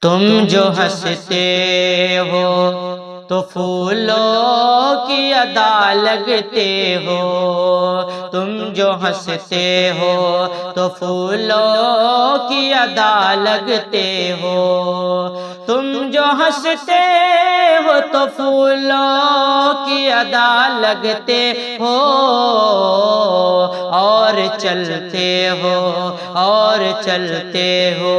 تم جو ہنستے ہو تو پھولوں کی ادا لگتے ہو، تم جو ہنستے ہو تو پھولوں کی ادا لگتے ہو، تم جو ہنستے ہو تو پھولوں کی ادا لگتے ہو، اور چلتے ہو اور چلتے ہو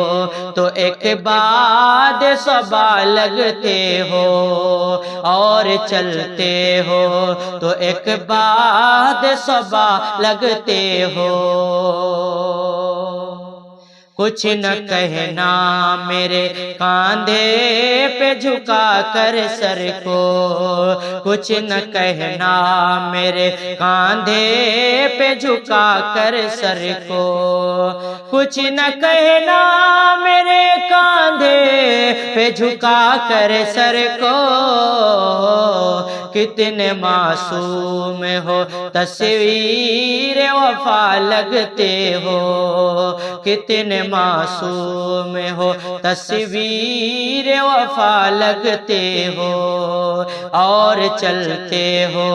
تو ایک بعد صبا لگتے ہو، اور چلتے ہو تو ایک بعد صبا لگتے ہو۔ کچھ نہ کہنا میرے کاندھے پہ جھکا کر سر کو، کچھ نہ کہنا میرے کاندھے پہ جھکا کر سر کو، کچھ نہ کہنا میرے کاندھے پہ جھکا کر سر کو، کتنے معصوم ہو تصویر وفا لگتے ہو، کتنے معصوم ہو تصویر وفا لگتے ہو، اور چلتے ہو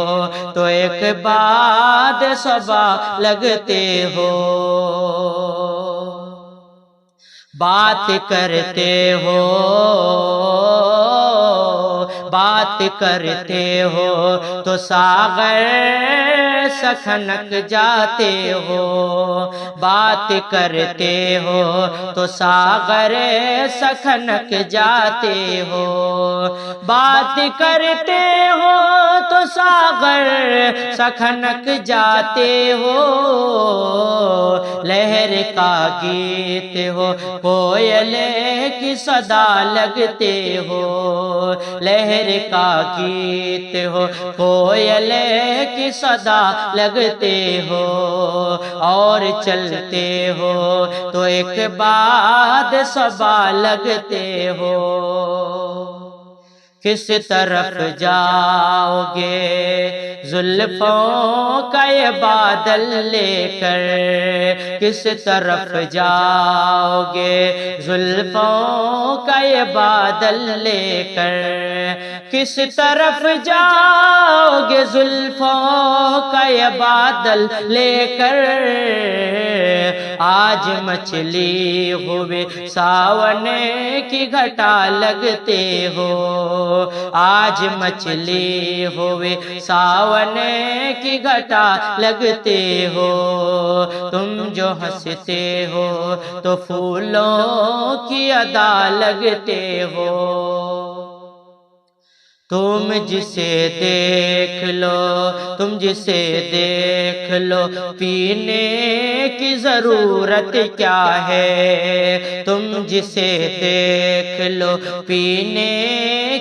تو ایک بعد صبا لگتے ہو۔ بات کرتے ہو بات کرتے ہو تو ساغر سکھنک جاتے ہو، بات کرتے ہو تو ساغر سکھنک جاتے ہو، بات کرتے ہو تو ساغر سکھنک جاتے ہو، لہر کا گیت ہو کوئل کی صدا لگتے ہو، لہر کا گیت ہو کوئل کی صدا لگتے ہو، اور چلتے ہو تو ایک بعد صبا لگتے ہو۔ کس طرف جاؤ گے زلفوں کا یہ بادل لے کر، کس طرف جاؤ گے زلفوں کا یہ بادل لے کر، کس طرف جاؤ گے زلفوں کا یہ بادل لے کر، آج مچھلی ہوئے ساون کی گھٹا لگتے ہو، آج مچھلی ہوئے ساون کی گھٹا لگتے ہو، تم جو ہنستے ہو تو پھولوں کی ادا لگتے ہو، تم جسے دیکھ لو تم جسے دیکھ لو پینے کی ضرورت کیا ہے، تم جسے دیکھ لو پینے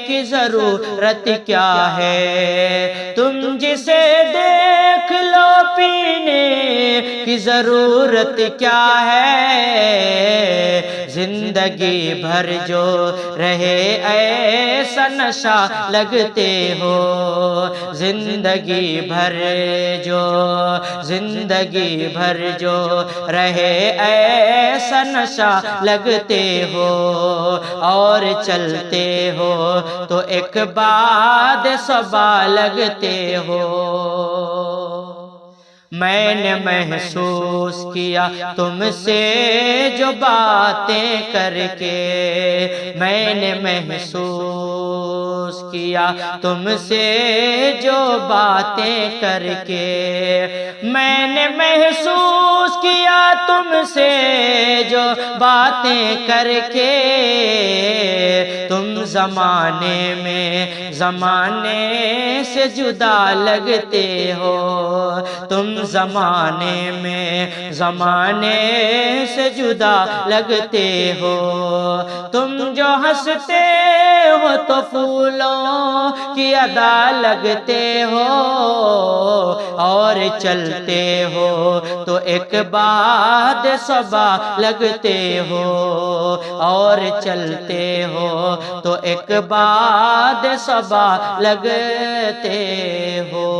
کی ضرورت کیا ہے، تم جسے دیکھ لو پینے کی ضرورت کیا ہے، زندگی بھر جو رہے ایسا نشہ لگتے ہو، زندگی بھر جو رہے ایسا نشہ لگتے ہو، اور چلتے ہو تو ایک بعد صبا لگتے ہو۔ میں نے محسوس کیا تم سے جو باتیں کر کے، میں نے محسوس کیا تم سے جو باتیں کر کے، میں نے محسوس کیا تم سے جو باتیں کر کے، تم زمانے سے جدا لگتے ہو، تم زمانے سے جدا لگتے ہو، تم جو ہنستے ہو تو پھولوں کی ادا لگتے ہو، اور چلتے ہو تو ایک بعد صبا لگتے ہو، اور چلتے ہو تو ایک بعد صبا لگتے ہو۔